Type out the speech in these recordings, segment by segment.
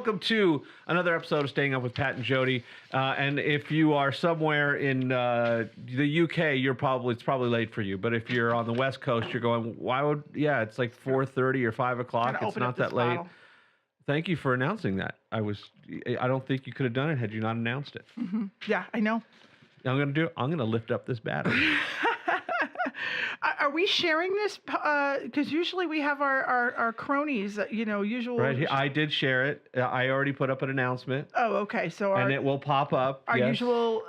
welcome to another episode of Staying Up with Pat and Jodi. And if you are somewhere in the UK, it's probably late for you. But if you're on the West Coast, you're going, why would? Yeah, it's like 4:30 or 5 o'clock. It's not that late. Bottle. Thank you for announcing that. I don't think you could have done it had you not announced it. Mm-hmm. Yeah, I know. I'm gonna lift up this battery. Are we sharing this? Because usually we have our cronies, usual. Right. I did share it. I already put up an announcement. Oh, okay. So and it will pop up. Our yes. usual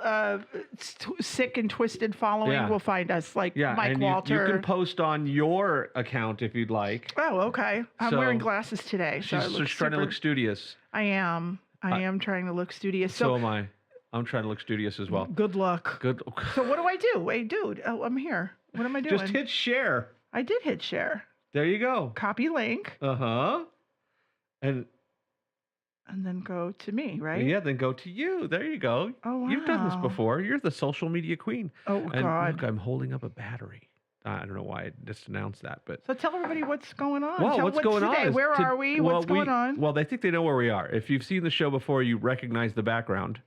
sick and twisted following will find us, like Mike and Walter. You can post on your account if you'd like. Oh, okay. I'm wearing glasses today. She's trying to look studious. I am. I am trying to look studious. So am I. I'm trying to look studious as well. Good luck. Good. So what do I do? Wait, dude. Oh, I'm here. What am I doing? Just hit share. I did hit share. There you go. Copy link. Uh-huh. And then go to me, right? Yeah, then go to you. There you go. Oh, wow. You've done this before. You're the social media queen. Oh, and God. Look, I'm holding up a battery. I don't know why I just announced that, but... So tell everybody what's going on. Well, what's going on? Where are we? What's going on? Well, they think they know where we are. If you've seen the show before, you recognize the background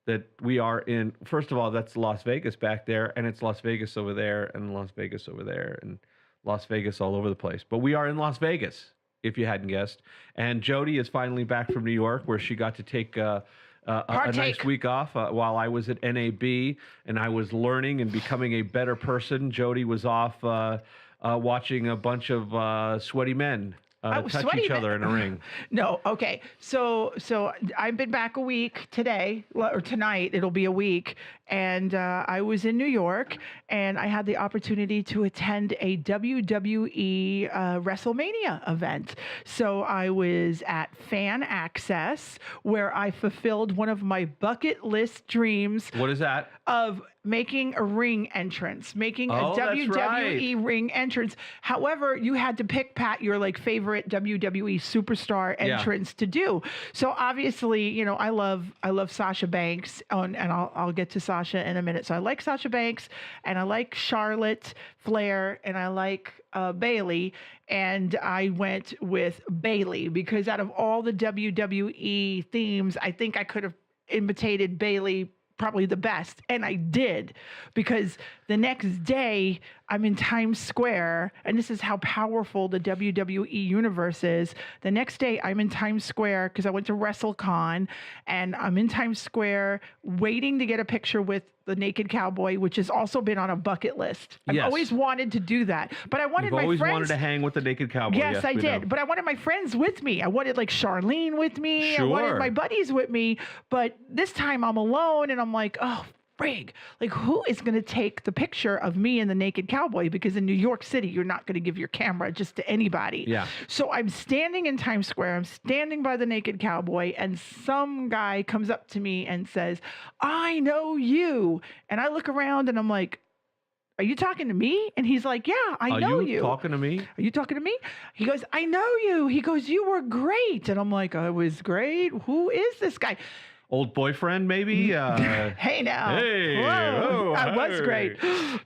that we are in. First of all, that's Las Vegas back there, and it's Las Vegas over there, and Las Vegas over there, and Las Vegas all over the place. But we are in Las Vegas, if you hadn't guessed. And Jodi is finally back from New York, where she got to take a nice week off while I was at NAB, and I was learning and becoming a better person. Jodi was off watching a bunch of sweaty men touch each other in a ring. No, okay. So I've been back a week today, or tonight. It'll be a week, and I was in New York, and I had the opportunity to attend a WWE WrestleMania event. So I was at Fan Access, where I fulfilled one of my bucket list dreams. What is that? Of making a ring entrance, making a WWE ring entrance. However, you had to pick, Pat, your favorite WWE superstar entrance to do. So obviously, I love Sasha Banks, and I'll get to Sasha in a minute. So I like Sasha Banks, and I like Charlotte Flair, and I like Bayley, and I went with Bayley because out of all the WWE themes, I think I could have imitated Bayley probably the best. And I did, because the next day I'm in Times Square, and this is how powerful the WWE universe is. The next day I'm in Times Square because I went to WrestleCon, and I'm in Times Square waiting to get a picture with the Naked Cowboy, which has also been on a bucket list. I've always wanted to do that, but I wanted my friends. You've always wanted to hang with the Naked Cowboy. Yes, I did. But I wanted my friends with me. I wanted Charlene with me. Sure. I wanted my buddies with me. But this time I'm alone, and I'm like, oh, frig. Who is going to take the picture of me and the Naked Cowboy? Because in New York City, you're not going to give your camera just to anybody. Yeah. So I'm standing in Times Square. I'm standing by the Naked Cowboy, and some guy comes up to me and says, I know you. And I look around, and I'm like, are you talking to me? And he's like, yeah, I know you. Are you talking to me? Are you talking to me? He goes, I know you. He goes, you were great. And I'm like, I was great. Who is this guy? Old boyfriend, maybe? Hey, now. Hey. Whoa. I was great.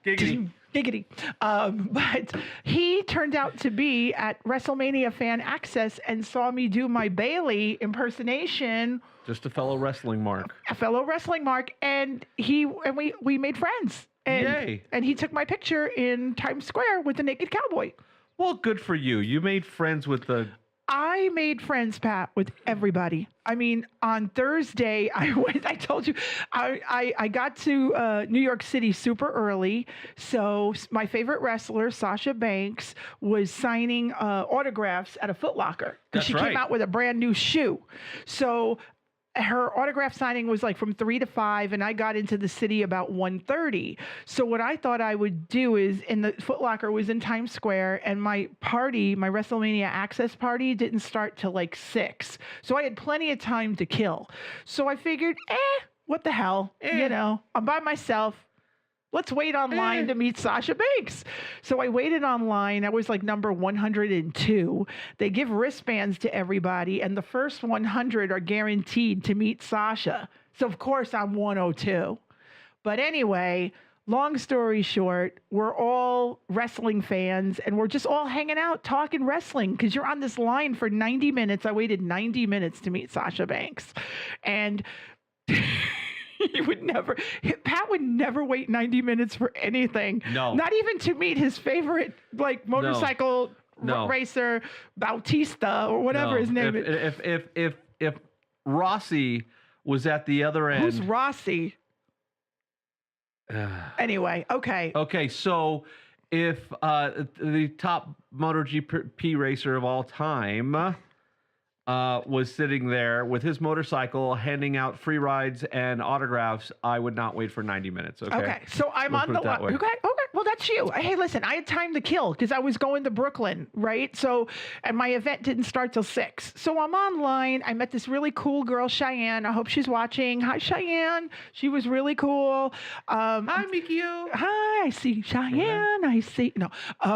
Giggity. Giggity. But he turned out to be at WrestleMania Fan Access and saw me do my Bayley impersonation. Just a fellow wrestling mark. A fellow wrestling mark. And we made friends. And, Yay. And he took my picture in Times Square with the Naked Cowboy. Well, good for you. You made friends with the... I made friends, Pat, with everybody. I mean, on Thursday, I told you, I got to New York City super early. So my favorite wrestler, Sasha Banks, was signing autographs at a Foot Locker. Because she came out with a brand new shoe. So her autograph signing was from 3 to 5, and I got into the city about 1:30. So what I thought I would do is, in the Foot Locker was in Times Square, and my WrestleMania Access party didn't start till 6. So I had plenty of time to kill. So I figured, what the hell? I'm by myself. Let's wait online to meet Sasha Banks. So I waited online. I was number 102. They give wristbands to everybody, and the first 100 are guaranteed to meet Sasha. So, of course, I'm 102. But anyway, long story short, we're all wrestling fans and we're just all hanging out talking wrestling because you're on this line for 90 minutes. I waited 90 minutes to meet Sasha Banks. And Pat would never wait 90 minutes for anything. No. Not even to meet his favorite motorcycle racer, Bautista or whatever his name is. If Rossi was at the other end. Who's Rossi? Anyway, okay. Okay, so if the top MotoGP racer of all time was sitting there with his motorcycle handing out free rides and autographs, I would not wait for 90 minutes. Okay. So I'm on the line. Okay. Well, that's you. Hey, listen, I had time to kill because I was going to Brooklyn, right? So, and my event didn't start till 6. So I'm online. I met this really cool girl, Cheyenne. I hope she's watching. Hi, Cheyenne. She was really cool. Hi, Mikio. Hi, I see Cheyenne. I see. No,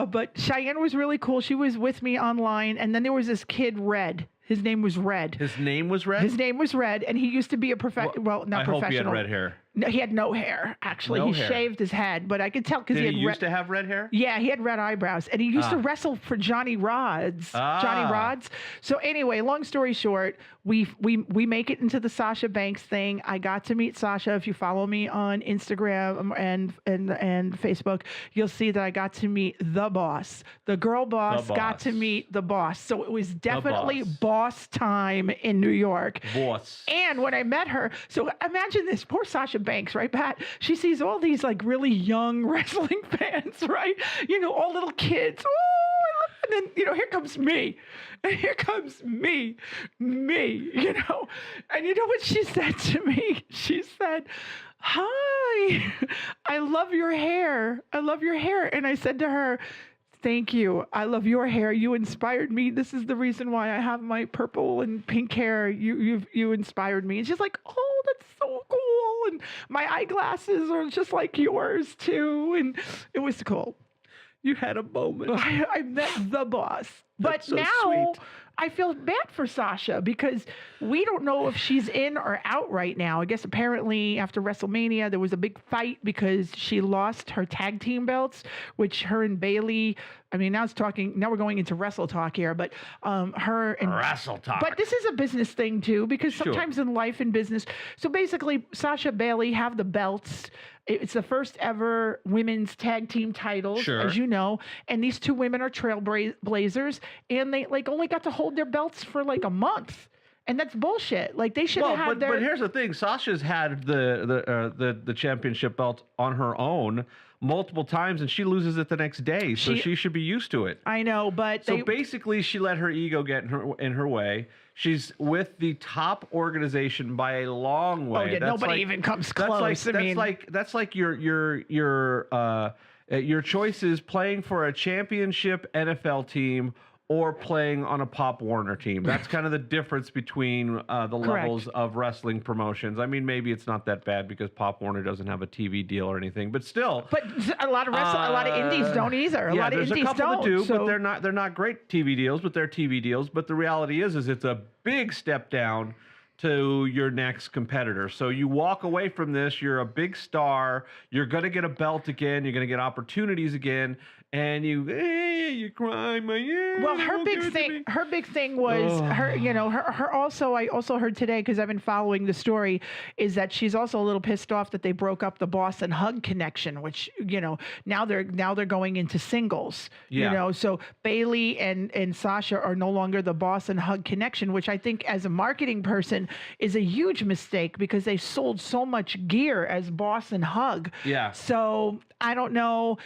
but Cheyenne was really cool. She was with me online. And then there was this kid, Red. His name was Red. His name was Red? His name was Red, and he used to be a not I professional. Hope he had red hair. No, he had no hair, actually. No he hair. shaved his head, but I could tell because Did he he used to have red hair? Yeah, he had red eyebrows, and he used to wrestle for Johnny Rods. Johnny Rods. So anyway, long story short, we make it into the Sasha Banks thing. I got to meet Sasha. If you follow me on Instagram and Facebook, you'll see that I got to meet the boss. The girl boss got to meet the boss. So it was definitely boss time in New York. Boss. And when I met her, so imagine this, poor Sasha Banks, right, Pat? She sees all these like really young wrestling fans, right? You know, all little kids. Oh, and then, you know, here comes me. And here comes me, you know. And you know what she said to me? She said, "Hi, I love your hair. I love your hair." And I said to her, "Thank you. I love your hair. You inspired me. This is the reason why I have my purple and pink hair. You inspired me." And she's like, "Oh, that's so cool. And my eyeglasses are just like yours too." And it was cool. You had a moment. I met the boss. That's But so now sweet. I feel bad for Sasha because we don't know if she's in or out right now. I guess apparently after WrestleMania, there was a big fight because she lost her tag team belts, which her and Bailey, I mean, now we're going into wrestle talk here, but her and Wrestle talk. But this is a business thing too, because sometimes in life and business. So basically, Sasha Bailey have the belts. It's the first ever women's tag team titles, as you know. And these two women are trailblazers, and they like only got to hold their belts for like a month. And that's bullshit. Like they should have had their. But here's the thing: Sasha's had the championship belt on her own multiple times, and she loses it the next day. So she should be used to it. I know, but basically, she let her ego get in her way. She's with the top organization by a long way. Oh yeah, nobody even comes close. That's like your choices: playing for a championship NFL team or playing on a Pop Warner team. That's kind of the difference between the levels of wrestling promotions. I mean, maybe it's not that bad because Pop Warner doesn't have a TV deal or anything, but still. But a lot of a lot of indies don't either. A lot of indies couple don't. That do, but they're not great TV deals, but they're TV deals. But the reality is it's a big step down to your next competitor. So you walk away from this, you're a big star, you're going to get a belt again, you're going to get opportunities again, and you cry, well, her big thing was her also, I also heard today, because I've been following the story, is that she's also a little pissed off that they broke up the Boss and Hug connection, which, you know, now they're going into singles, you know, so Bailey and Sasha are no longer the Boss and Hug connection, which I think as a marketing person is a huge mistake because they sold so much gear as Boss and Hug. Yeah. So I don't know.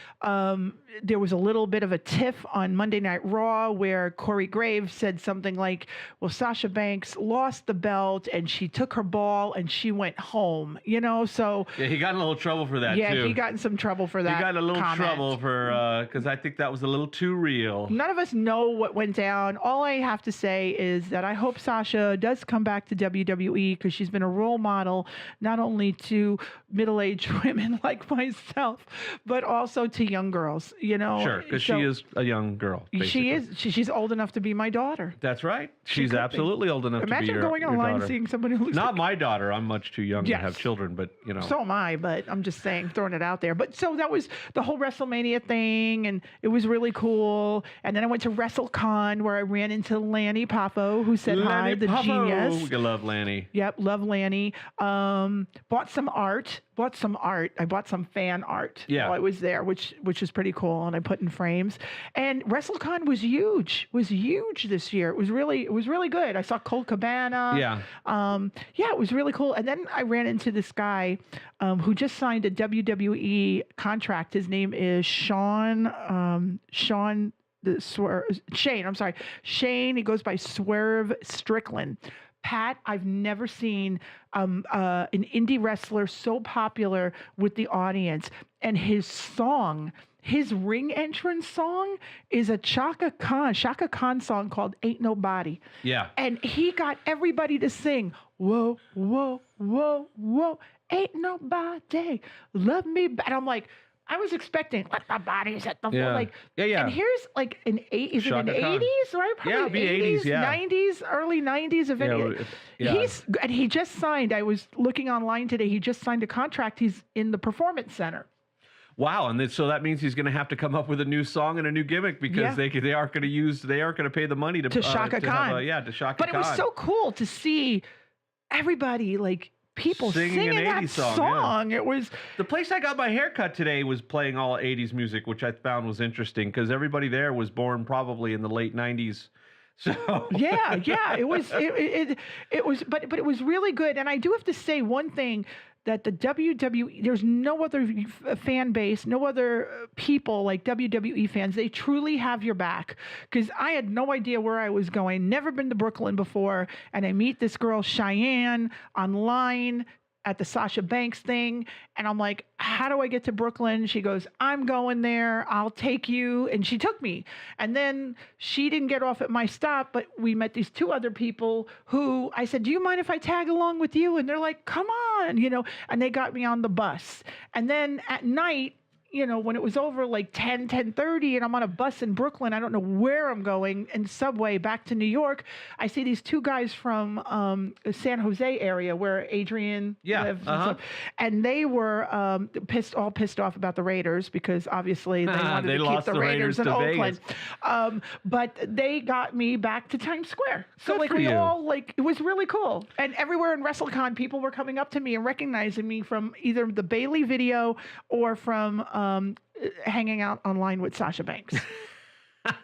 There was a little bit of a tiff on Monday Night Raw where Corey Graves said something like, well, Sasha Banks lost the belt and she took her ball and she went home, you know? So yeah, he got in a little trouble for that, too. Yeah, he got in some trouble for that. He got in a little comment. trouble for, because I think that was a little too real. None of us know what went down. All I have to say is that I hope Sasha does come back to WWE because she's been a role model, not only to middle-aged women like myself, but also to young girls, you know? know. Sure, because she is a young girl. Basically. She is. She's old enough to be my daughter. That's right. She's absolutely old enough to be your Imagine going online and seeing somebody who looks Not my daughter. I'm much too young to have children, but, you know. So am I, but I'm just saying, throwing it out there. But so that was the whole WrestleMania thing, and it was really cool. And then I went to WrestleCon, where I ran into Lanny Poffo, who said hi, the genius. We love Lanny. Yep, love Lanny. Bought some art. I bought some fan art while I was there, which was pretty cool, and I put in frames. And WrestleCon was huge. This year. It was really good. I saw Colt Cabana. Yeah. It was really cool. And then I ran into this guy who just signed a WWE contract. His name is Shane. I'm sorry, Shane. He goes by Swerve Strickland. Pat, I've never seen an indie wrestler so popular with the audience. And his ring entrance song is a Chaka Khan song called Ain't Nobody. Yeah. And he got everybody to sing, whoa, whoa, whoa, whoa, ain't nobody love me. And I'm like, I was expecting let the bodies at the floor. Like, And here's like an 80s, right? Probably 80s, 90s, early 90s. And he just signed. I was looking online today. He just signed a contract. He's in the Performance Center. Wow, and so that means he's going to have to come up with a new song and a new gimmick because they aren't going to pay the money to Shaka Khan. To Shaka Khan. But it was so cool to see everybody like. People singing an 80s song. Yeah. It was the place I got my hair cut today was playing all 80s music, which I found was interesting because everybody there was born probably in the late 90s. So it was, but it was really good. And I do have to say one thing. That the WWE, there's no other fan base, no other people like WWE fans. They truly have your back. Because I had no idea where I was going, never been to Brooklyn before. And I meet this girl, Cheyenne, online at the Sasha Banks thing. And I'm like, how do I get to Brooklyn? She goes, I'm going there. I'll take you. And she took me. And then she didn't get off at my stop, but we met these two other people who I said, do you mind if I tag along with you? And they're like, come on, and they got me on the bus. And then at night, when it was over like 10:30 and I'm on a bus in Brooklyn, I don't know where I'm going, and subway back to New York, I see these two guys from the San Jose area where Adrian lives and stuff. And they were pissed off about the Raiders because obviously they wanted to keep the Raiders in Oakland. But they got me back to Times Square. So it was really cool. And everywhere in WrestleCon, people were coming up to me and recognizing me from either the Bailey video or from hanging out online with Sasha Banks.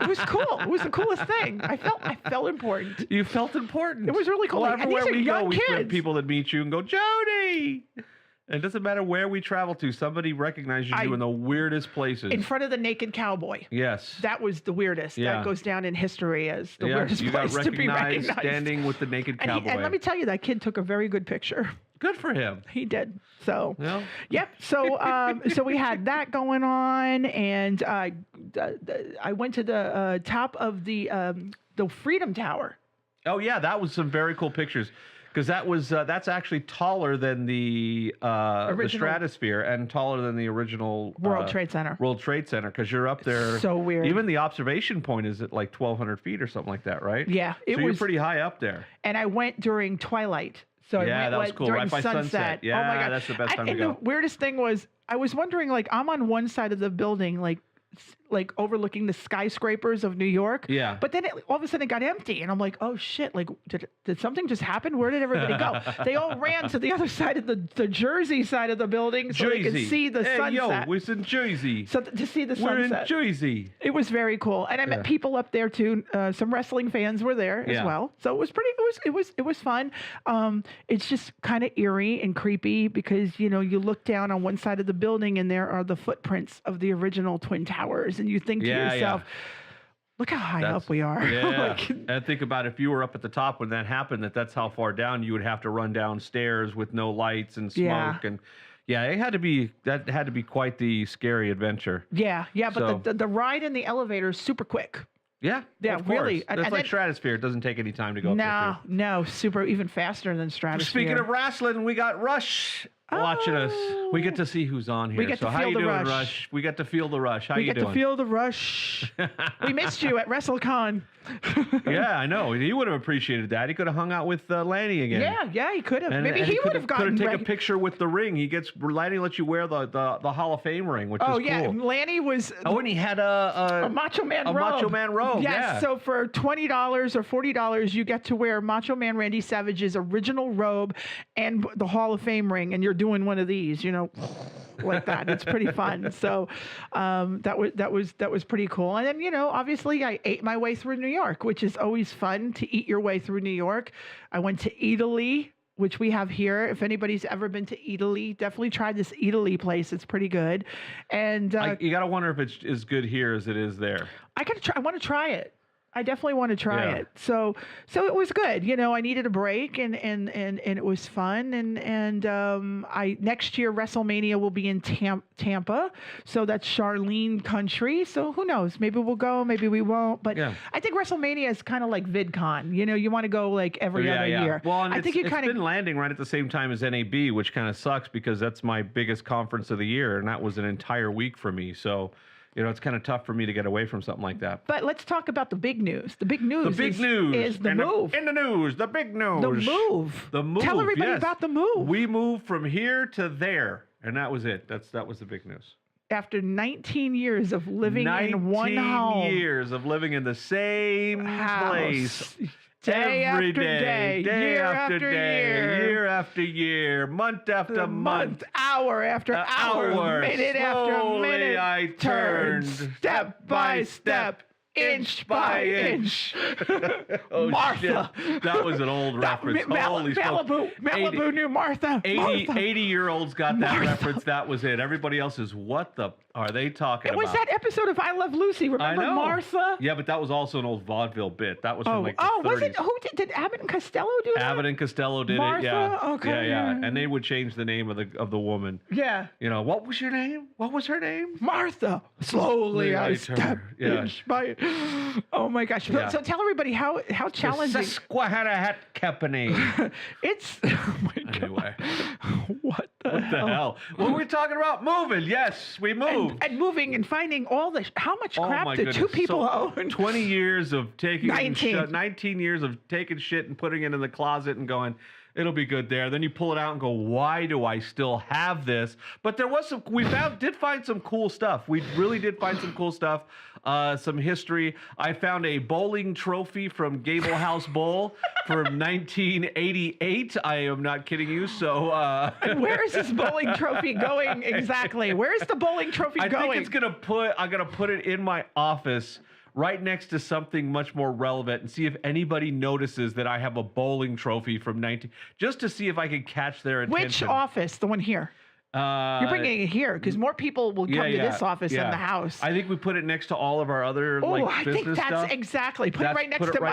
It was cool. It was the coolest thing. I felt important. You felt important. It was really cool. Well, And these everywhere are we young go, we kids. have people that meet you and go, Jodi! And it doesn't matter where we travel to, somebody recognizes you in the weirdest places. In front of the naked cowboy. Yes. That was the weirdest. Yeah. That goes down in history as the weirdest place to be recognized. Standing with the naked cowboy. And let me tell you, that kid took a very good picture. Good for him. He did. So, well. Yep. So, so we had that going on, and I went to the top of the Freedom Tower. Oh yeah, that was some very cool pictures. Because that's actually taller than the Stratosphere and taller than the original World Trade Center. World Trade Center, because you're up there. So weird. Even the observation point is at like 1,200 feet or something like that, right? Yeah, you're pretty high up there. And I went during twilight. So that was cool. During Right by sunset. Yeah, oh my God. That's the best time to go. And the weirdest thing was, I was wondering, like, I'm on one side of the building, like overlooking the skyscrapers of New York. Yeah. But then all of a sudden it got empty, and I'm like, oh shit! Like, did something just happen? Where did everybody go? They all ran to the other side of the Jersey side of the building so they could see the sunset. Yo, we're in Jersey. So to see the sunset. We're in Jersey. It was very cool, and I met people up there too. Some wrestling fans were there as well, so it was pretty. It was fun. It's just kind of eerie and creepy because you look down on one side of the building and there are the footprints of the original Twin Towers. And you think to yourself, look how high up we are. Yeah. And think about if you were up at the top when that happened, that's how far down you would have to run downstairs with no lights and smoke. And it had to be quite the scary adventure. Yeah. But the ride in the elevator is super quick. Yeah, really. That's like Stratosphere. It doesn't take any time to go up there. No, super, even faster than Stratosphere. Speaking of wrestling, we got Rush watching us. We get to see who's on here. We get to how feel you the doing, rush. Rush? We get to feel the rush. How you doing? We get to feel the rush. We missed you at WrestleCon. Yeah, I know. He would have appreciated that. He could have hung out with Lanny again. Yeah, he could have. Maybe he would have gotten. Could have taken a picture with the ring. Lanny lets you wear the Hall of Fame ring, which is cool. Oh yeah, Lanny was. Oh, and he had a Macho Man robe. Macho Man robe. Yes. Yeah. So for $20 or $40, you get to wear Macho Man Randy Savage's original robe and the Hall of Fame ring, and you're doing one of these, like that. It's pretty fun. So that was pretty cool. And then obviously I ate my way through New York, which is always fun to eat your way through New York. I went to Italy, which we have here. If anybody's ever been to Italy, definitely try this Italy place. It's pretty good. And you gotta wonder if it's as good here as it is there. I want to try it. I definitely want to try it. So it was good. I needed a break and it was fun. And I next year WrestleMania will be in Tampa. So that's Charlene country. So who knows? Maybe we'll go, maybe we won't. But I think WrestleMania is kind of like VidCon. You want to go like every other year. Well, and it's been landing right at the same time as NAB, which kind of sucks because that's my biggest conference of the year, and that was an entire week for me. So it's kind of tough for me to get away from something like that. But let's talk about the big news. The big news is the move. In the news, the big news. The move. The move. Tell everybody about the move. We moved from here to there, and that was it. That was the big news. After 19 years of living in one home. 19 years of living in the same place. Day Every after day, year after year, year after year, month after month, hour after hour, minute after minute, I turned step by step, inch by inch. Oh, Martha. Shit. That was an old reference. Holy Malibu knew Martha. 80-year-olds got that reference. That was it. Everybody else is, what the are they talking about? It was that episode of I Love Lucy. Remember I know. Martha? Yeah, but that was also an old vaudeville bit. That was from like the 30s. Was it? Who did Abbott and Costello do that? Abbott and Costello did Martha? it. Yeah. Okay. Yeah. And they would change the name of the woman. Yeah. What was your name? What was her name? Martha. Slowly I step inch by. Oh my gosh. Yeah. So tell everybody how challenging. The Susquehanna Company. It's oh my god. Anyway. What the hell? What were we talking about? Moving. Yes, we moved. And moving and finding all the how much crap did two people own? 20 years of taking 19 years of taking shit and putting it in the closet and going, it'll be good there. Then you pull it out and go, why do I still have this? But there was did find some cool stuff. We really did find some cool stuff. Some history. I found a bowling trophy from Gable House Bowl from 1988. I am not kidding you. So where is this bowling trophy going exactly? Where is the bowling trophy going? I think I'm gonna put it in my office right next to something much more relevant and see if anybody notices that I have a bowling trophy from just to see if I can catch their attention. Which office? The one here? You're bringing it here because more people will come to this office than the house. I think we put it next to all of our other I business think that's stuff. Exactly. Put it right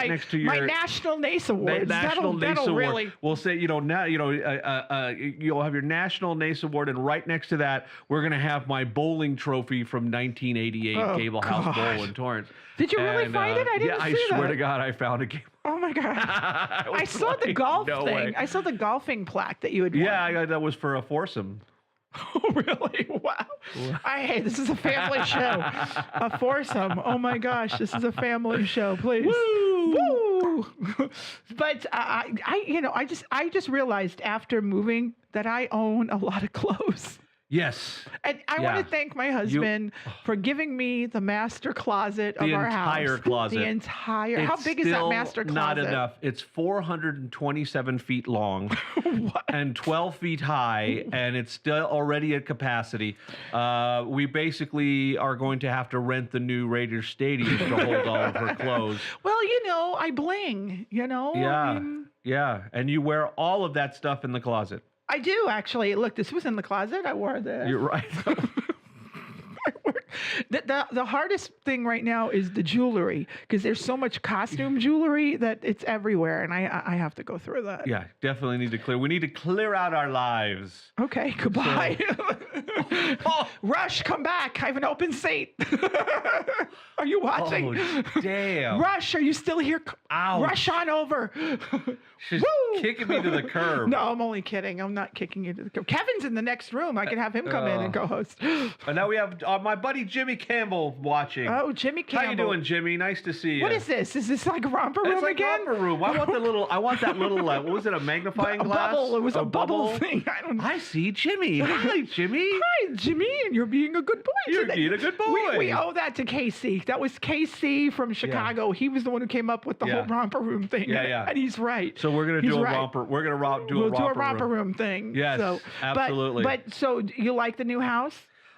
next to my National NACE Awards. National NACE Award. Really. We'll say you'll have your National NACE Award, and right next to that, we're gonna have my bowling trophy from 1988 Gable House Bowl in Torrance. Did you really find it? I didn't see that. I swear to God, I found a game. Oh my God! I saw the golf thing. I saw the golfing plaque that you had won. Yeah, that was for a foursome. Oh, really? Wow. Hey, this is a family show. A foursome. Oh my gosh, this is a family show, please. Woo! Woo! But I just realized after moving that I own a lot of clothes. Yes. And I want to thank my husband for giving me the master closet of our house. The entire closet. The entire. How big is that master closet? Not enough. It's 427 feet long and 12 feet high, and it's still already at capacity. We basically are going to have to rent the new Raiders Stadium to hold all of her clothes. Well, I bling, Yeah. Yeah. And you wear all of that stuff in the closet. I do, actually. Look, this was in the closet. I wore this. You're right. The hardest thing right now is the jewelry, because there's so much costume jewelry that it's everywhere, and I have to go through that. Yeah, definitely need to clear. We need to clear out our lives. Okay, goodbye. Rush, come back. I have an open seat. Are you watching? Oh, damn. Rush, are you still here? Ouch. Rush on over. She's kicking me to the curb. No, I'm only kidding. I'm not kicking you to the curb. Kevin's in the next room. I can have him come in and co-host. And now we have my buddy Jimmy Campbell watching. Oh, Jimmy Campbell. How you doing, Jimmy? Nice to see you. What is this? Is this like a romper room it's like again? Romper room. I want that little. What was it? A magnifying glass? Bubble. It was a bubble thing. I see Jimmy. Hi, Jimmy. Hi, Jimmy, and you're being a good boy You're today. being a good boy. We owe that to Casey. That was Casey from Chicago. He was the one who came up with the whole romper room thing. Yeah. And he's right. So we're gonna do a romper. We're gonna do a romper room thing. Yes, so, absolutely. But so you like the new house?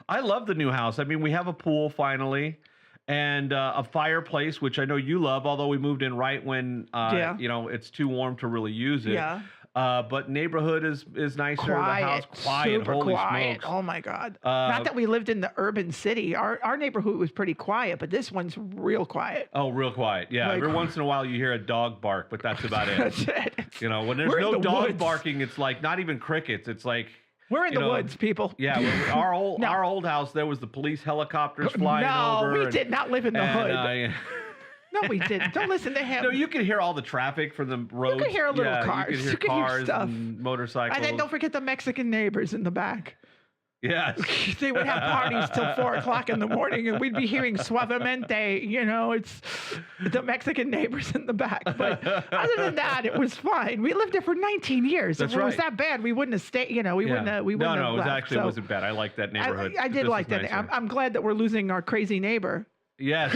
I love the new house. I mean, we have a pool finally, and a fireplace, which I know you love. Although we moved in right when it's too warm to really use it. Yeah. But neighborhood is nicer. Quiet, the house quiet. super Holy quiet. smokes. Oh my God! Not that we lived in the urban city. Our neighborhood was pretty quiet, but this one's real quiet. Oh, real quiet. Yeah. Like, every once in a while you hear a dog bark, but that's about it. That's it. You know, when there's We're no in the dog woods. barking, it's like not even crickets. It's like We're in the woods, people. Yeah, our old house. There was the police helicopters flying over. No, we did not live in the hood. No, we didn't. Don't listen to him. No, you can hear all the traffic from the roads. You can hear little cars. You can hear You can hear cars stuff. and motorcycles. And then don't forget the Mexican neighbors in the back. Yes. They would have parties till 4 o'clock in the morning, and we'd be hearing suavemente. You know, it's the Mexican neighbors in the back. But other than that, it was fine. We lived there for 19 years. That's if it right. was that bad, we wouldn't have stayed. You know, we wouldn't have. We wouldn't have it left. actually wasn't bad. I liked that neighborhood. I did like that. I'm glad that we're losing our crazy neighbor. Yes.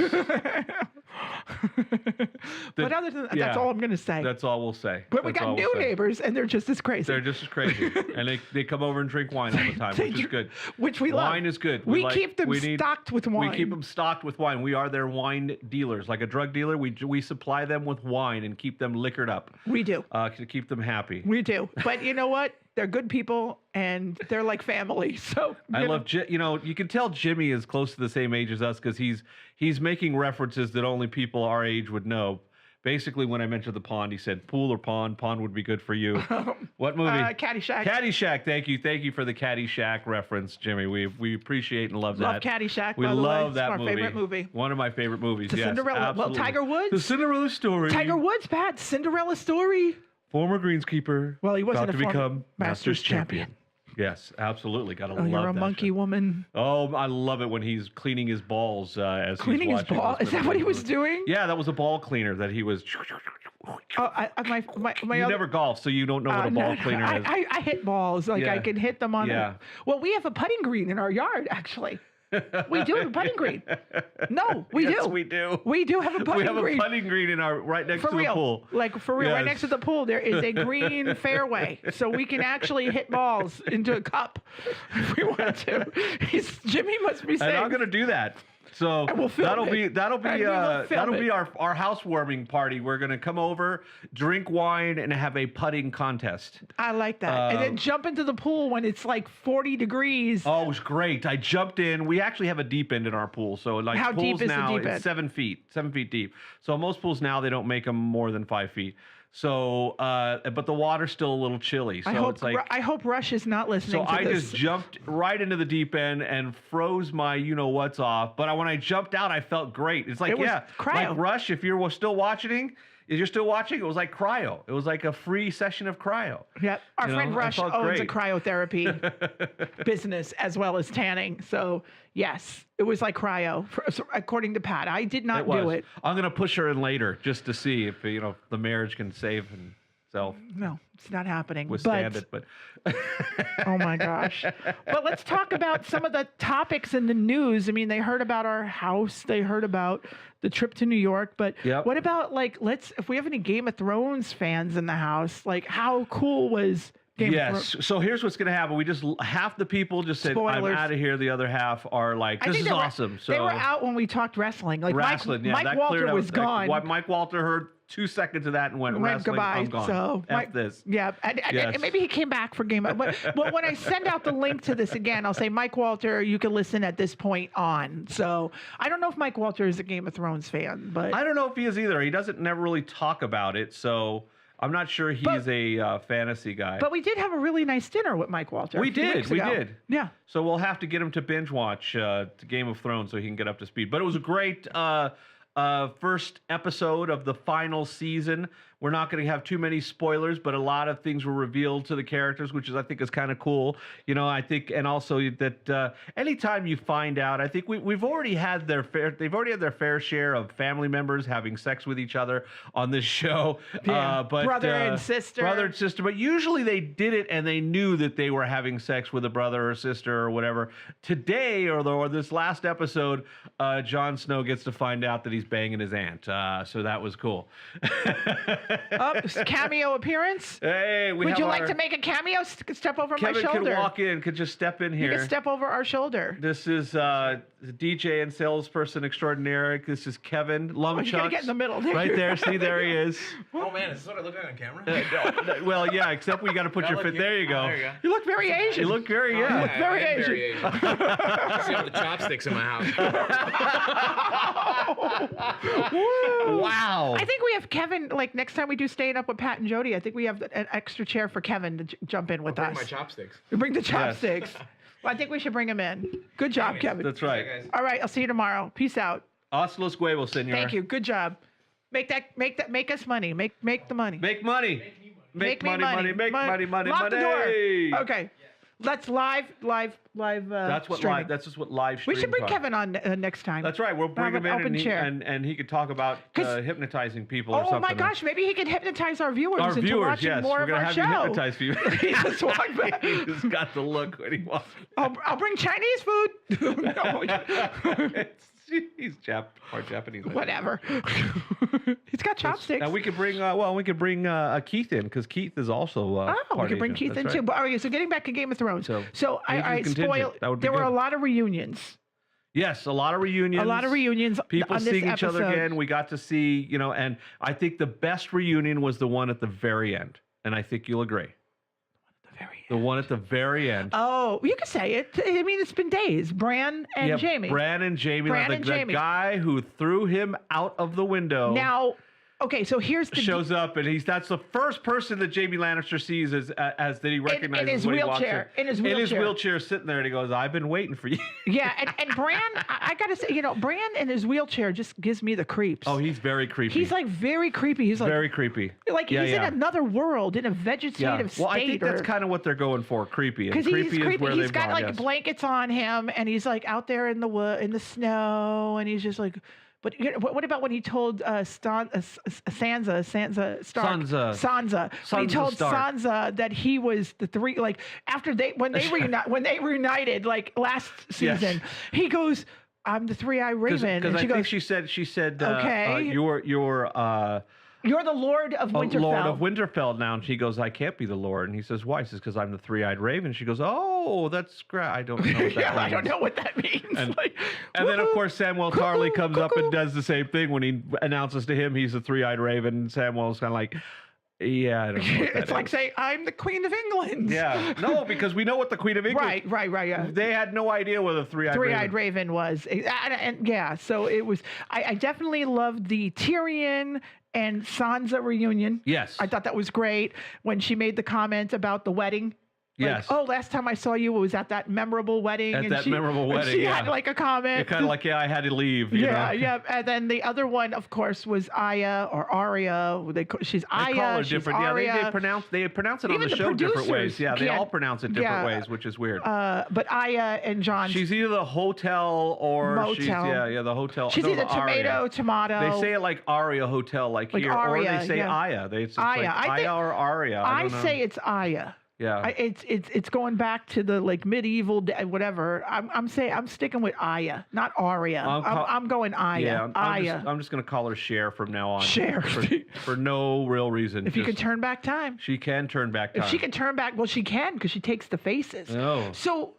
But other than that, that's all I'm going to say. That's all we'll say. But we got new neighbors, and they're just as crazy. They're just as crazy. And they come over and drink wine all the time, which is good. Which we love. Wine is good. We keep them stocked with wine. We keep them stocked with wine. We are their wine dealers. Like a drug dealer, we supply them with wine and keep them liquored up. We do. To keep them happy. We do. But you know what? They're good people, and they're like family. So I love, you can tell Jimmy is close to the same age as us because he's making references that only people our age would know. Basically, when I mentioned the pond, he said, pool or pond? Pond would be good for you. What movie? Caddyshack. Caddyshack. Thank you for the Caddyshack reference, Jimmy. We appreciate and love that. Love Caddyshack. We by the love way. that it's movie. our favorite movie. One of my favorite movies. The yes, Cinderella. absolutely. Well, Tiger Woods. The Cinderella story. Tiger Woods, Pat. Cinderella story. Former greenskeeper. Well, he wasn't about to become Masters champion. Yes, absolutely. Gotta love that. You're a monkey woman. Oh, I love it when he's cleaning his balls as cleaning he's his ball. Is that what he was doing? Yeah, that was a ball cleaner that he was. You never golf, so you don't know what a ball cleaner is. I hit balls. Like I can hit them on. Yeah. Well, we have a putting green in our yard, actually. We do have a putting green. No, we do. Yes, we do. We do have a putting green. We have a putting green in our right next to the pool. Like for real, right next to the pool, there is a green fairway, so we can actually hit balls into a cup if we want to. Jimmy must be saying. And I'm gonna do that. So that'll be our housewarming party. We're gonna come over, drink wine, and have a putting contest. I like that. And then jump into the pool when it's like 40 degrees. Oh, it was great. I jumped in. We actually have a deep end in our pool. So like how pools deep is now, the deep end? It's 7 feet deep. So most pools now they don't make them more than 5 feet. So, but the water's still a little chilly. So I hope Rush is not listening to this. So I just jumped right into the deep end and froze my you-know-what's off. But when I jumped out, I felt great. It's like, like Rush, if you're still watching, it was like cryo. It was like a free session of cryo. Yep. Our friend Rush owns a cryotherapy business as well as tanning. So, yes, it was like cryo, according to Pat. I did not do it. I'm going to push her in later just to see if, the marriage can save itself. No, it's not happening. Withstand it, but... Oh, my gosh. But let's talk about some of the topics in the news. I mean, they heard about our house. They heard about the trip to New York. But what about, if we have any Game of Thrones fans in the house, how cool was Game of Yes. Thrones. So here's what's going to happen. We just half the people just said, Spoilers. "I'm out of here." The other half are like, "This is awesome." So they were out when we talked wrestling. Like wrestling, Mike Walter was gone. Mike Walter heard 2 seconds of that and went wrestling. Goodbye. I'm gone. So F this. Yeah, and maybe he came back for Game of. But when I send out the link to this again, I'll say Mike Walter. You can listen at this point on. So I don't know if Mike Walter is a Game of Thrones fan, but I don't know if he is either. He doesn't never really talk about it, so I'm not sure he's a fantasy guy. But we did have a really nice dinner with Mike Walter. We did. Yeah. So we'll have to get him to binge watch Game of Thrones so he can get up to speed. But it was a great first episode of the final season. We're not going to have too many spoilers, but a lot of things were revealed to the characters, which I think is kind of cool. You know, I think, and also that anytime you find out, I think we've already had they've already had their fair share of family members having sex with each other on this show. Yeah. But brother and sister. But usually they did it and they knew that they were having sex with a brother or sister or whatever. Today or this last episode, Jon Snow gets to find out that he's banging his aunt. So that was cool. Cameo appearance. Hey, would you like to make a cameo? Step over Kevin my shoulder. Kevin could walk in, could just step in here. You can step over our shoulder. This is the DJ and salesperson extraordinaire. This is Kevin Lumchucks. You gotta get in the middle. Right there. See, there he is. Oh man, is this what I look like on camera? Well, yeah, except we got to put your fit. There you go. There you go. You look very Asian. You look very, yeah. You look very I am Asian. Very Asian. I see all the chopsticks in my house. Wow. I think we have Kevin, like next time we do Staying Up with Pat and Jody, I think we have an extra chair for Kevin to jump in with I'll us. bring my chopsticks. We bring the chopsticks. Well, I think we should bring him in. Good job, Kevin. That's right. Guys. All right, I'll see you tomorrow. Peace out. Hasta luego, senor. Thank you. Good job. Make us money. Make the money. Make money. Make me money. Make money. Lock the Money. door. Okay. Let's live. That's what streaming. live. That's just what live. We should bring streams are. Kevin on next time. That's right. We'll bring Have him an in open chair. and he could talk about hypnotizing people or Oh something. my gosh, maybe he could hypnotise our viewers Our into viewers, watching yes. more We're of gonna our have show. you hypnotize people. He just walked back. He's got the look when he walks. I'll bring Chinese food. No. He's part Japanese. Whatever. He's got chopsticks. Now we could bring Keith in because Keith is also we could bring Asian. Keith That's in right. too. But all right, so getting back to Game of Thrones. So I contingent. spoiled. That would be There were good. a lot of reunions. Yes, a lot of reunions. People on this seeing each other episode. again. We got to see, and I think the best reunion was the one at the very end. And I think you'll agree. The one at the very end. Oh, you could say it. I mean, it's been days. Bran and Jamie. Bran and Jamie. The guy who threw him out of the window. Now, okay, so here's the shows up, and that's the first person that Jamie Lannister sees as that he recognizes in his when wheelchair. He walks in his wheelchair, sitting there, and he goes, "I've been waiting for you." Yeah, and Bran, I gotta say, Bran in his wheelchair just gives me the creeps. Oh, he's very creepy. He's like very creepy. He's like very creepy. Like he's in another world, in a vegetative state. Well, I think that's kind of what they're going for, creepy. Because he's creepy. Is where He's they've got gone, like blankets on him, and he's like out there in the snow, and he's just like. But what about when he told Sansa Stark? When he told Sansa that he was the three, like after when they reunited like last season, he goes, "I'm the three-eyed raven." Because I think she said, "Okay, you're the Lord of Winterfell." Lord of Winterfell now. And she goes, "I can't be the Lord." And he says, "Why?" He says, "Because I'm the three-eyed raven." She goes, "Oh, that's great. I don't know what that means." I don't know what that means. And then, of course, Samwell Tarly comes up and does the same thing when he announces to him he's the three-eyed raven. Samwell's kind of like, yeah, I don't know what that It's like saying, I'm the Queen of England. Yeah. No, because we know what the Queen of England... Right. Yeah. They had no idea what a three-eyed raven was. And yeah, so it was... I definitely loved the Tyrion and Sansa reunion. Yes. I thought that was great when she made the comment about the wedding. Like, yes. Oh, last time I saw you was at that memorable wedding. Memorable wedding, she had like a comment. Kind of like, I had to leave. You know? Yeah. And then the other one, of course, was Aya or Arya. She's Aya. They call her she's different. Arya. Yeah, they pronounce it on the show different ways. Yeah, they all pronounce it different ways, which is weird. But Aya and Jon. She's either the hotel or motel. She's the hotel. She's either tomato. They say it like Aria Hotel, like here, Arya, or they say Aya. It's Aya. like Aya or Aria. I say it's Aya. Yeah. It's going back to the like medieval whatever. I'm sticking with Aya, not Arya. I'm going Aya. Yeah, Aya. I'm just gonna call her Cher from now on. Cher. For no real reason. If you could turn back time. She can turn back time. If she can turn back, well, she can because she takes the faces. Oh. So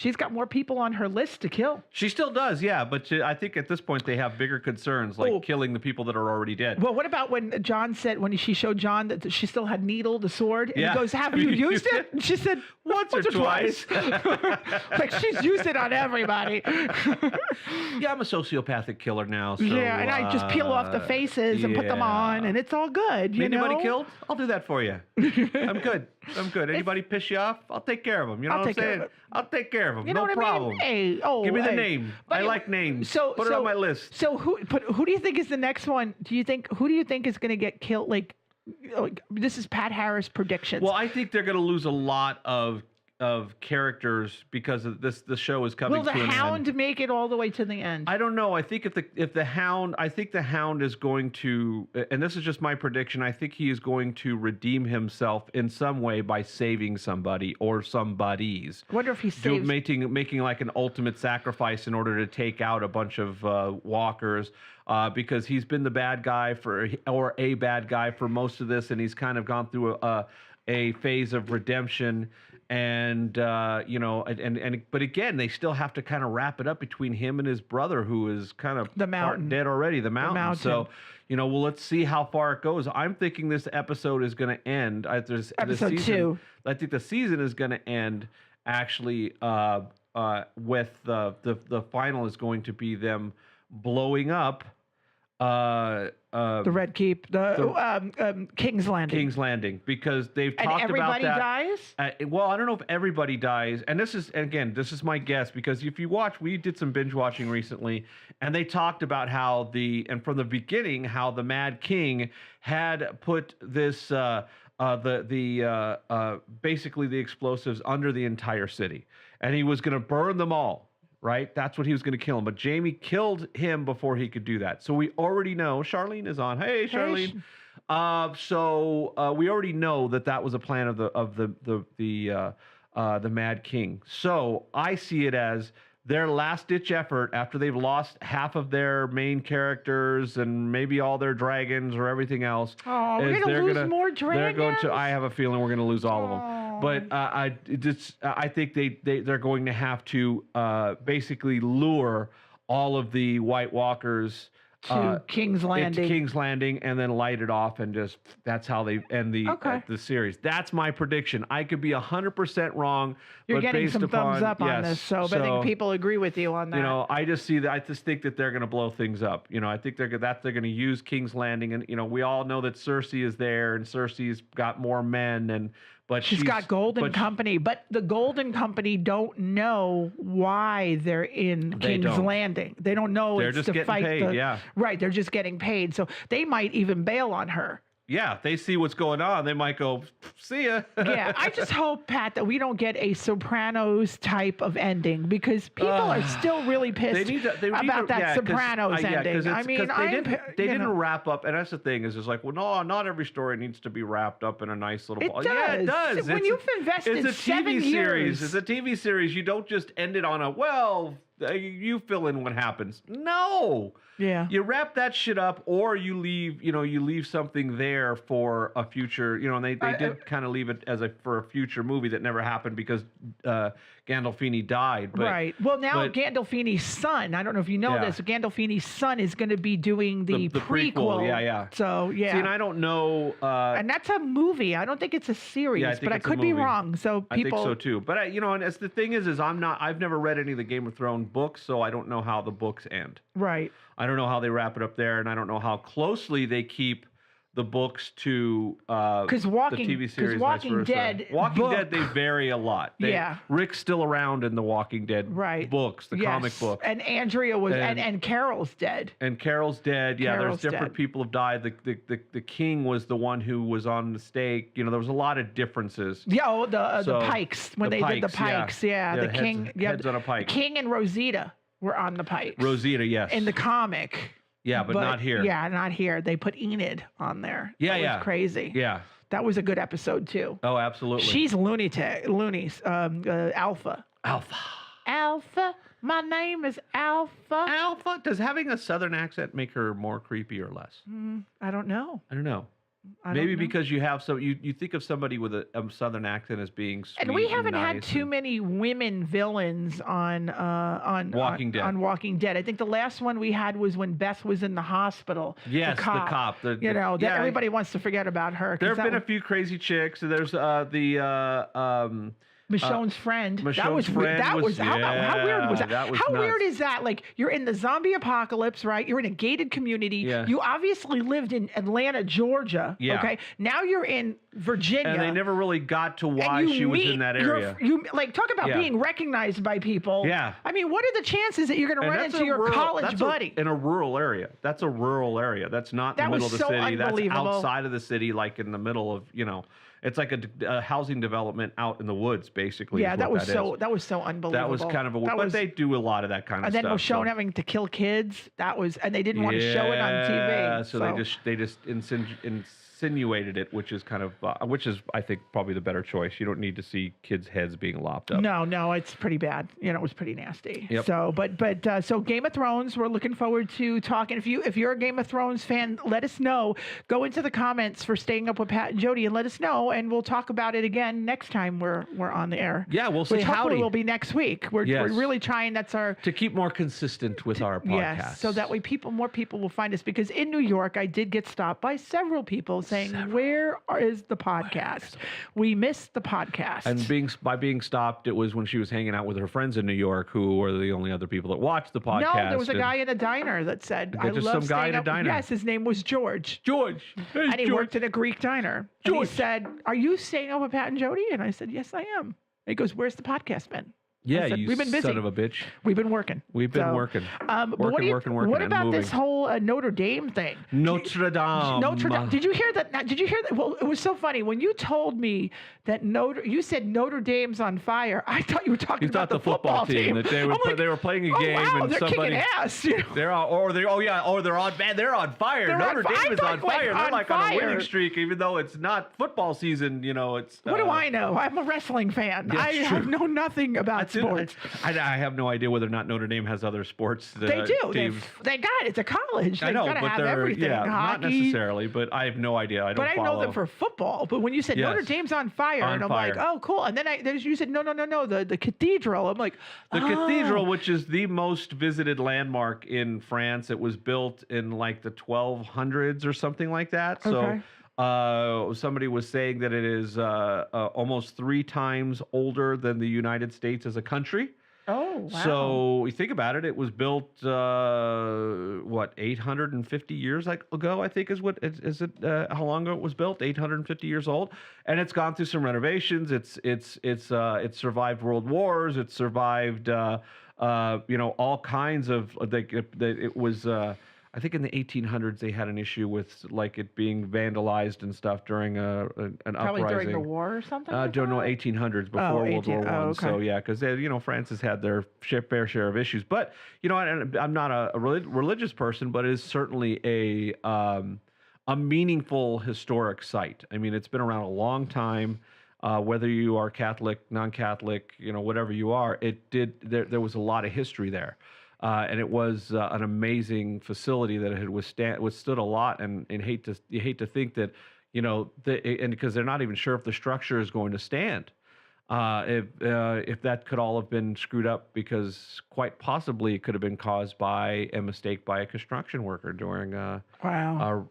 she's got more people on her list to kill. She still does, yeah. But I think at this point they have bigger concerns, like killing the people that are already dead. Well, what about when John said, when she showed John that she still had Needle, the sword, and Yeah. he goes, "Have you used it?" And she said, Once or twice. Like she's used it on everybody. Yeah, I'm a sociopathic killer now. So, Yeah, and I just peel off the faces and put them on, and it's all good. You Anybody know? killed? I'll do that for you. I'm good. Anybody piss you off? I'll take care of them. You know I'll what I'm take care saying? of it. I'll take care of them. You know No what problem. I mean? Hey, Give me the hey. name. But I like names. So Put it on my list. So who do you think is the next one? Who do you think is going to get killed? Like, this is Pat Harris predictions. Well, I think they're going to lose a lot of characters because of this. The show is coming will the to an Hound end. make it all the way to the end? I don't know. I think if the Hound, I think the Hound is going to, and this is just my prediction. I think he is going to redeem himself in some way by saving somebody or somebodies. I wonder if he saves. Making like an ultimate sacrifice in order to take out a bunch of walkers. Because he's been the bad guy or a bad guy for most of this, and he's kind of gone through a phase of redemption. And but again, they still have to kind of wrap it up between him and his brother, who is kind of part dead already. The mountain. So, well, let's see how far it goes. I'm thinking this episode is going to end. Episode 2. I think the season is going to end actually with the final is going to be them blowing up. The Red Keep, the King's Landing. King's Landing, because they've talked about that. And everybody dies? Well, I don't know if everybody dies. And this is my guess, because if you watch, we did some binge watching recently, and they talked about how from the beginning, how the Mad King had put this, basically the explosives under the entire city. And he was going to burn them all. Right? That's what he was going to kill him. But Jamie killed him before he could do that. So we already know. Charlene is on. Hey, Charlene. So we already know that was a plan of the Mad King. So I see it as their last-ditch effort after they've lost half of their main characters and maybe all their dragons or everything else. Oh, we're going to lose more dragons? I have a feeling we're going to lose all of them. But I think they're going to have to basically lure all of the White Walkers to King's Landing. Into King's Landing, and then light it off, and just that's how they end the series. That's my prediction. I could be 100% wrong. You're but getting based some upon, thumbs up on this, so I think people agree with you on that. I just see that. I just think that they're going to blow things up. I think they're going to use King's Landing, and we all know that Cersei is there, and Cersei's got more men, but she's got Golden Company, but the Golden Company don't know why they're in King's Landing. They don't know they're it's just to getting fight paid, right. They're just getting paid, so they might even bail on her. Yeah, if they see what's going on, they might go, see ya. Yeah, I just hope, Pat, that we don't get a Sopranos type of ending, because people are still really pissed about that Sopranos ending. They didn't wrap up, and that's the thing, is it's like, well, no, not every story needs to be wrapped up in a nice little ball. Yeah, it does. When you've invested 7 years. It's a TV series. You don't just end it on you fill in what happens. No. Yeah. You wrap that shit up, or you leave something there for a future, and they did kind of leave it for a future movie that never happened because Gandolfini died. But, right. Well, now Gandolfini's son, I don't know if you know this, Gandolfini's son is going to be doing the prequel. Yeah. So, yeah. See, and I don't know. And that's a movie. I don't think it's a series, but I could be wrong. So people. I think so too. But and as the thing is I've never read any of the Game of Thrones books, so I don't know how the books end. Right. I don't know how they wrap it up there, and I don't know how closely they keep the books to the TV series. Walking Dead, they vary a lot. Rick's still around in the Walking Dead books, the comic books. And Andrea was, and Carol's dead. And Carol's dead. Yeah, there's different people have died. The king was the one who was on the stake. There was a lot of differences. Yeah, the Pikes, when they did the Pikes. Yeah, the king. Heads on a pike. King and Rosita were on the Pikes. Rosita, yes. In the comic. Yeah, but not here. Yeah, not here. They put Enid on there. Yeah, that was crazy. Yeah. That was a good episode too. Oh, absolutely. She's loonies. Alpha. Alpha. My name is Alpha. Alpha. Does having a Southern accent make her more creepy or less? I don't know. Maybe because you have you think of somebody with a Southern accent as being sweet and we haven't nice had too many women villains on Walking Dead. On Walking Dead. I think the last one we had was when Beth was in the hospital. Yes, the cop. Everybody wants to forget about her. There have been a few crazy chicks. There's Michonne's friend. Michonne's friend how weird was that? How nuts. weird is that? Like, you're in the zombie apocalypse, right? You're in a gated community. Yeah. You obviously lived in Atlanta, Georgia. Yeah. Okay. Now you're in Virginia. And they never really got to why she was in that area. You like, talk about being recognized by people. Yeah. I mean, what are the chances that you're going to run into your college buddy? In a rural area. That's a rural area. That's not in the middle of the city. That's outside of the city, like in the middle of, it's like a housing development out in the woods, basically. Yeah, that was so unbelievable. That was kind of but they do a lot of that kind of stuff. And then Michonne having to kill kids. And they didn't want to show it on TV. So they just insinuated it, which is I think probably the better choice. You don't need to see kids' heads being lopped up. No, it's pretty bad. It was pretty nasty. Yep. So, so Game of Thrones, we're looking forward to talking. If you're a Game of Thrones fan, let us know. Go into the comments for Staying Up with Pat and Jodi and let us know, and we'll talk about it again next time we're on the air. Yeah, we'll say which howdy. Hopefully will be next week. We're really trying. That's our to keep more consistent with our podcast. Yes, so that way more people will find us. Because in New York, I did get stopped by several people saying, "Where is the podcast? We missed the podcast." And by being stopped, it was when she was hanging out with her friends in New York, who were the only other people that watched the podcast. No, there was a guy in a diner that said, "I love some guy in a diner." Yes, his name was George. George. Hey, and he George. worked at a Greek diner. And he said, "Are you staying up with Pat and Jodi?" And I said, "Yes, I am." And he goes, "Where's the podcast been?" Yeah, said, you we've been busy. son of a bitch. We've been working. We've been working. Working. What about this whole Notre Dame thing? Notre Dame. Notre Dame. Did you hear that? Did you hear that? Well, it was so funny when you told me that you said Notre Dame's on fire. I thought you were talking about the football team. That they were playing a game and they're somebody kicking ass. They're on they're on fire. Notre Dame is on fire. They're like on a winning streak, even though it's not football season. It's what do I know? I'm a wrestling fan. I know nothing about sports. I have no idea whether or not Notre Dame has other sports. They do. Teams. They got it. It's a college. I know, but have everything. Yeah, hockey. not necessarily, but I have no idea. I know them for football. But when you said Notre Dame's on fire, and I'm like, oh, cool. And then you said no, the cathedral. I'm like, the cathedral, which is the most visited landmark in France. It was built in like the 1200s or something like that. Okay. So somebody was saying that it is almost 3 times older than the United States as a country. Oh, wow. So you think about it, it was built 850 years ago, I think is how long ago it was built? 850 years old, and it's gone through some renovations. It's survived world wars. It's survived all kinds of it was. I think in the 1800s they had an issue with it being vandalized and stuff during an Probably uprising. during the war or something. Don't know 1800s before World War I. Okay. So yeah, because France has had their fair share of issues. But I'm not a religious person, but it is certainly a meaningful historic site. I mean, it's been around a long time. Whether you are Catholic, non-Catholic, whatever you are, there was a lot of history there. And it was an amazing facility that had withstood a lot, and you hate to think that, and because they're not even sure if the structure is going to stand, if that could all have been screwed up, because quite possibly it could have been caused by a mistake by a construction worker during they were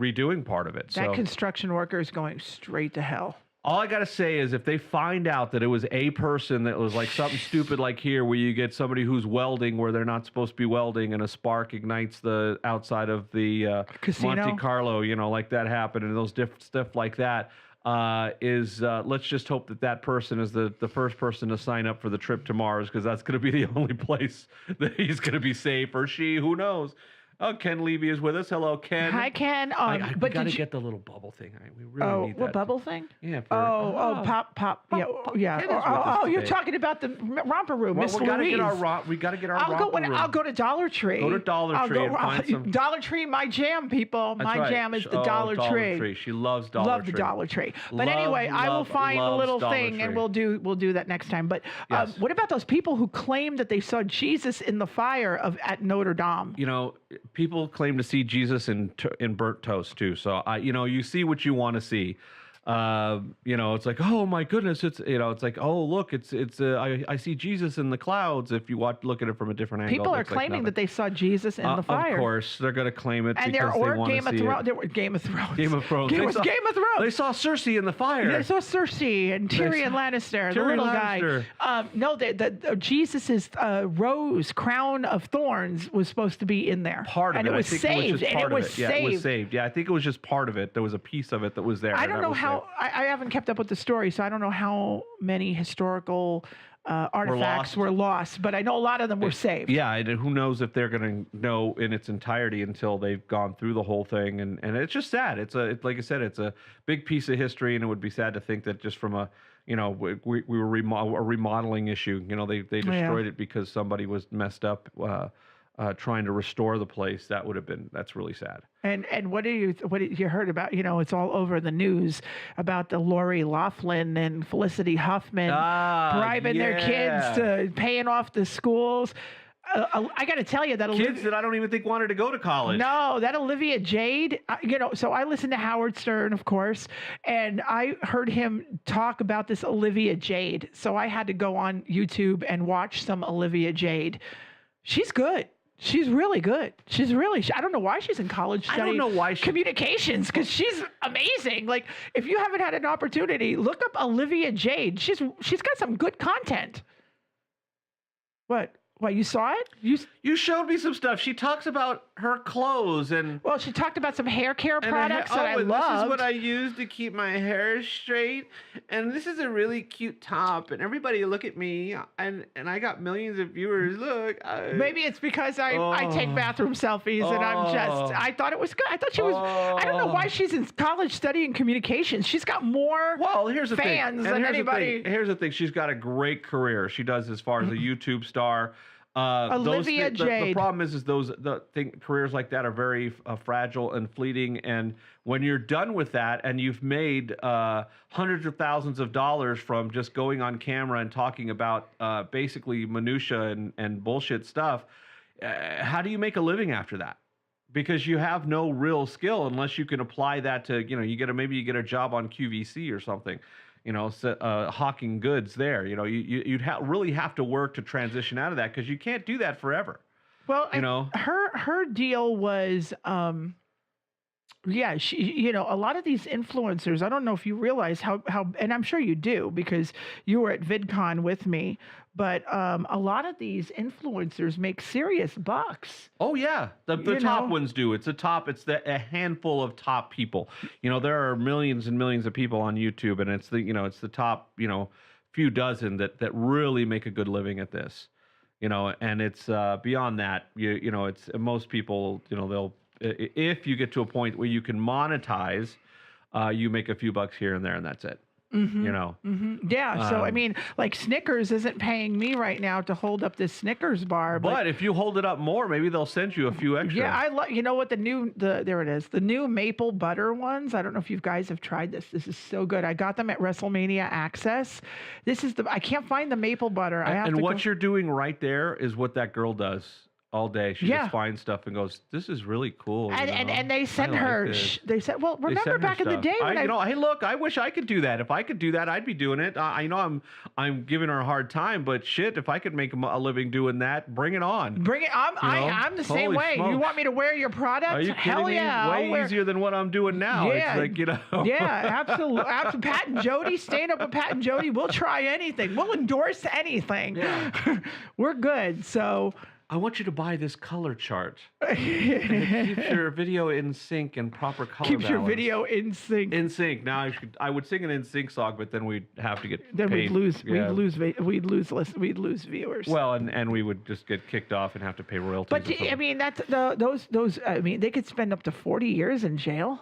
redoing part of it. That construction worker is going straight to hell. All I got to say is if they find out that it was a person that was like something stupid like here where you get somebody who's welding where they're not supposed to be welding and a spark ignites the outside of the casino? Monte Carlo, like that happened, and those different stuff like that, let's just hope that person is the first person to sign up for the trip to Mars, because that's going to be the only place that he's going to be safe, or she, who knows. Oh, Ken Levy is with us. Hello, Ken. Hi, Ken. But but got to did you? get the little bubble thing. We really need that. What bubble thing? Yeah. Pop. Yeah. Ken is with us You're today. talking about the romper room, Miss we got to Louise. get our we got to get our romper room. I'll go to Dollar Tree. Go to Dollar Tree and find some. Dollar Tree, my jam, people. That's My right. jam is the Dollar Tree. She loves Dollar Love Tree. the Dollar Tree. But anyway, I will find the little thing, and we'll do that next time. But Yes. what about those people who claim that they saw Jesus in the fire at Notre Dame? You know, people claim to see Jesus in burnt toast too. So you see what you want to see. It's like, oh my goodness, it's like, oh look, I see Jesus in the clouds. If you look at it from a different angle, People are claiming that they saw Jesus in the fire. Of course, they're going to claim it and because they want to see it. Game of Thrones. Game of Thrones. It was Game of Thrones. They saw Cersei in the fire. They saw Cersei and Tyrion Lannister, the little guy. No, Jesus's crown of thorns was supposed to be in there. Part of and it. it was saved. Yeah, it was saved. saved. Yeah, I think it was just part of it. There was a piece of it that was there. I don't know how. I haven't kept up with the story, so I don't know how many historical artifacts were lost, but I know a lot of them were saved. Yeah, and who knows if they're going to know in its entirety until they've gone through the whole thing, and it's just sad. It's like I said, it's a big piece of history, and it would be sad to think that just from a we were a remodeling issue. They destroyed it because somebody was messed up trying to restore the place. That's really sad. And what did you heard about? It's all over the news about the Lori Loughlin and Felicity Huffman bribing their kids to paying off the schools. I got to tell you that kids that I don't even think wanted to go to college. No, that Olivia Jade. So I listened to Howard Stern, of course, and I heard him talk about this Olivia Jade. So I had to go on YouTube and watch some Olivia Jade. She's good. She's really good. I don't know why she's in college studying communications, because she's amazing. Like, if you haven't had an opportunity, look up Olivia Jade. She's got some good content. What? You saw it? You showed me some stuff. She talks about her clothes and... Well, she talked about some hair care products that I loved. This is what I use to keep my hair straight. And this is a really cute top. And everybody look at me. And I got millions of viewers. Look. Maybe it's because I take bathroom selfies and I thought it was good. I thought she was... I don't know why she's in college studying communications. She's got more fans than anybody. Here's the thing. She's got a great career. She does as far as a YouTube star. Olivia Jade. The problem is careers like that are very fragile and fleeting. And when you're done with that and you've made hundreds of thousands of dollars from just going on camera and talking about basically minutia and bullshit stuff, how do you make a living after that? Because you have no real skill unless you can apply that to, maybe you get a job on QVC or something. Hawking goods there. You'd really have to work to transition out of that, because you can't do that forever. Well, her deal was, she, a lot of these influencers, I don't know if you realize how, and I'm sure you do because you were at VidCon with me, but a lot of these influencers make serious bucks. Oh yeah, the top ones do. It's a handful of top people. There are millions and millions of people on YouTube, and it's the top few dozen that really make a good living at this. And it's beyond that. It's most people. They'll, if you get to a point where you can monetize, you make a few bucks here and there, and that's it. Mm-hmm. Yeah. So I mean, like Snickers isn't paying me right now to hold up this Snickers bar, but if you hold it up more, maybe they'll send you a few extra. Yeah, I love. You know what? There it is. The new maple butter ones. I don't know if you guys have tried this. This is so good. I got them at WrestleMania Access. I can't find the maple butter. What you're doing right there is what that girl does all day. She just finds stuff and goes, "This is really cool." And they send her. They said, "Well, remember back in the day when hey, look, I wish I could do that. If I could do that, I'd be doing it. I'm giving her a hard time, but shit, if I could make a living doing that, bring it on. Bring it. I'm the same way. Smokes. You want me to wear your product? Are you kidding Hell me? yeah! Way easier than what I'm doing now. Yeah, it's like, Yeah, absolutely. Pat and Jodi, stand up with Pat and Jodi. We'll try anything. We'll endorse anything. Yeah. We're good. So. I want you to buy this color chart. And it keeps your video in sync and proper color Keeps your balance. video in sync. In sync. Now I would sing an in sync song, but then we'd have to get Then paid. we'd lose viewers. Well, and we would just get kicked off and have to pay royalties. But I mean, that's those. I mean, they could spend up to 40 years in jail.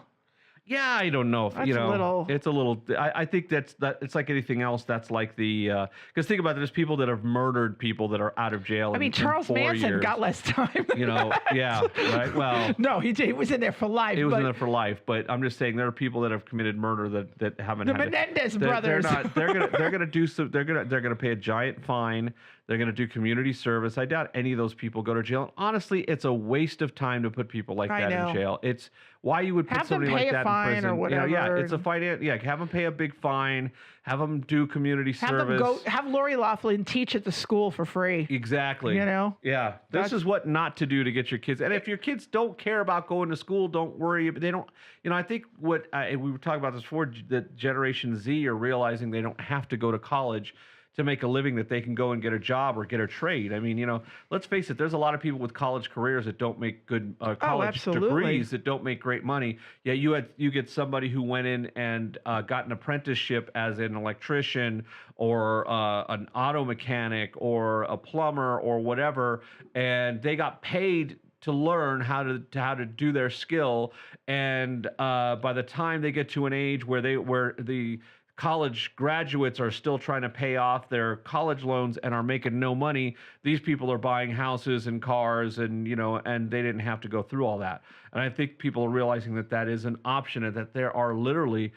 Yeah, I don't know if That's you know. a little... It's a little. I think that it's like anything else. That's like the because think about it, there's people that have murdered people that are out of jail. I mean, Charles Manson got less time. You know, yeah, right. Well, no, he was in there for life. He was in there for life. But I'm just saying there are people that have committed murder that haven't. The Menendez brothers. They're gonna do some. They're gonna pay a giant fine. They're going to do community service. I doubt any of those people go to jail. And honestly, it's a waste of time to put people like that in jail. It's why you would put somebody like that in prison. Have them pay a fine or whatever. You know, yeah, it's a fine. Yeah, have them pay a big fine. Have them do community service. Have Lori Loughlin teach at the school for free. Exactly. You know? Yeah. This is what not to do to get your kids. And if your kids don't care about going to school, don't worry. They don't. You know, I think we were talking about this before. That Generation Z are realizing they don't have to go to college to make a living, that they can go and get a job or get a trade. I mean, you know, let's face it, there's a lot of people with college careers that don't make good college degrees, that don't make great money. Yeah, you get somebody who went in and got an apprenticeship as an electrician or an auto mechanic or a plumber or whatever, and they got paid to learn how to do their skill. And by the time they get to an age where the college graduates are still trying to pay off their college loans and are making no money, these people are buying houses and cars, and you know, and they didn't have to go through all that. And I think people are realizing that is an option, and that there are literally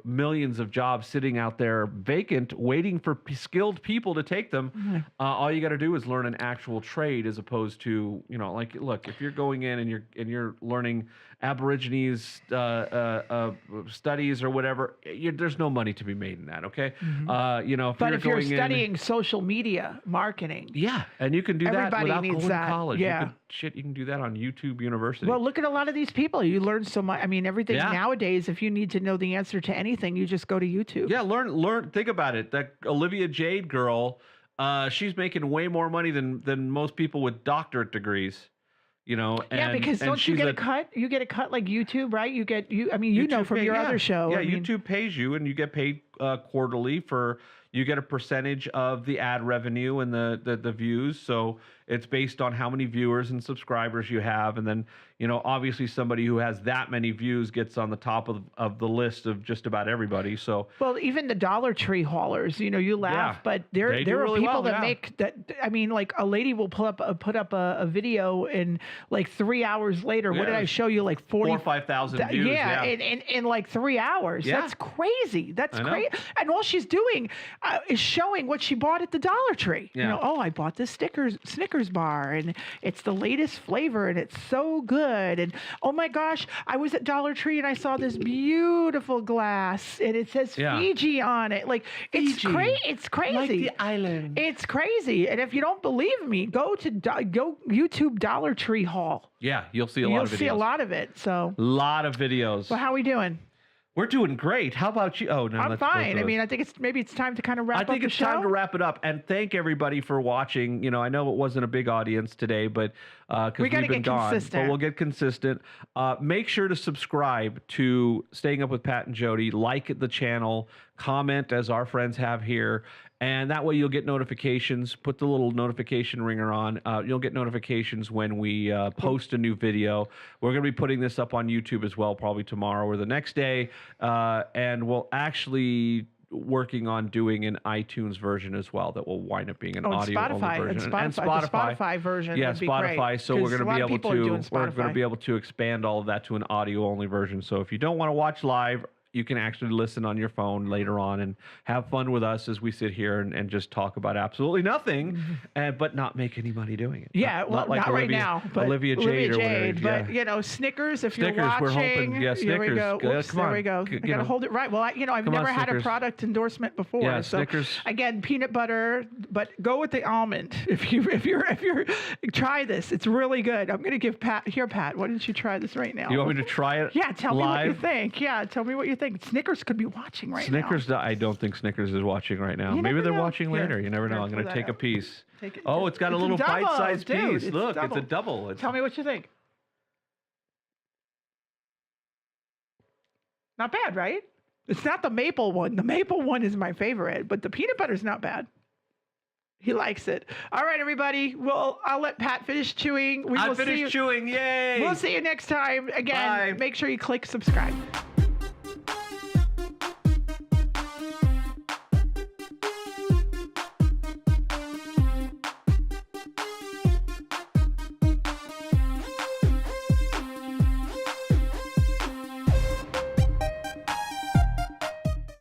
millions of jobs sitting out there vacant, waiting for skilled people to take them. Mm-hmm. All you got to do is learn an actual trade, as opposed to, you know, like, look, if you're going in and you're learning Aborigines studies or whatever, there's no money to be made in that. Okay, mm-hmm. You know, if you're studying social media marketing, yeah, and you can do that without going to college. Yeah. You can do that on YouTube University. Well, look at a lot of these people. You learn so much. I mean, everything nowadays, if you need to know the answer to anything, you just go to YouTube. Yeah, learn. Think about it. That Olivia Jade girl, she's making way more money than most people with doctorate degrees. You know, because don't you get a cut? You get a cut like YouTube, right? I mean, you know from your other show. Yeah, YouTube pays you, and you get paid quarterly for. You get a percentage of the ad revenue and the views. So it's based on how many viewers and subscribers you have. And then, you know, obviously somebody who has that many views gets on the top of the list of just about everybody. So, well, even the Dollar Tree haulers, you know, you laugh, but there are really people that make that. I mean, like a lady will put up a video, and like 3 hours later, what did I show you? Like 4 or 5,000 views. Yeah, in like 3 hours. Yeah. That's crazy. That's crazy. And all she's doing is showing what she bought at the Dollar Tree. Yeah. You know, oh, I bought this Snickers bar, and it's the latest flavor, and it's so good. And oh my gosh, I was at Dollar Tree and I saw this beautiful glass, and it says Fiji on it. Like it's crazy. It's crazy. Like the island. It's crazy. And if you don't believe me, go YouTube Dollar Tree haul. Yeah, you'll see a lot of videos. You'll see a lot of it. So a lot of videos. Well, how are we doing? We're doing great. How about you? Oh no, I'm fine. I mean, I think it's time to kind of wrap up the show. I think it's time to wrap it up, and thank everybody for watching. You know, I know it wasn't a big audience today, but because we've been gone, but we'll get consistent. Make sure to subscribe to Staying Up with Pat and Jodi. Like the channel, comment as our friends have here. And that way you'll get notifications. Put the little notification ringer on. You'll get notifications when we post a new video. We're going to be putting this up on YouTube as well, probably tomorrow or the next day. And we'll actually working on doing an iTunes version as well that will wind up being an audio-only version. And Spotify. The Spotify version. Yeah, would be Spotify. Great, so we're going to be able to expand all of that to an audio-only version. So if you don't want to watch live, you can actually listen on your phone later on and have fun with us as we sit here and just talk about absolutely nothing, but not make any money doing it. Yeah, not right now. But Olivia Jade or whatever. But, you know, Snickers, if you're watching. We're hoping, Snickers. Here we go. Oops, come on. There we go. I got to hold it right. Well, I've never had a product endorsement before. Yeah, so Snickers. Again, peanut butter, but go with the almond. If you're try this. It's really good. I'm going to give Pat, why don't you try this right now? You want me to try it? Yeah, tell live? me what you think. Yeah, tell me what you think. think? Snickers could be watching right now. Snickers, I don't think Snickers is watching right now. You Maybe never they're know. watching Here, later. You never know. here, I'm going to pull take that a out. piece. Take it. Oh, it's got a little double, bite-sized dude, piece. Look, double. it's a double. It's, Tell me what you think. Not bad, right? It's not the maple one. The maple one is my favorite, but the peanut butter's not bad. He likes it. All right, everybody. Well, I'll let Pat finish chewing. I finished chewing. Yay! We'll see you next time. Again, Bye. make sure you click subscribe.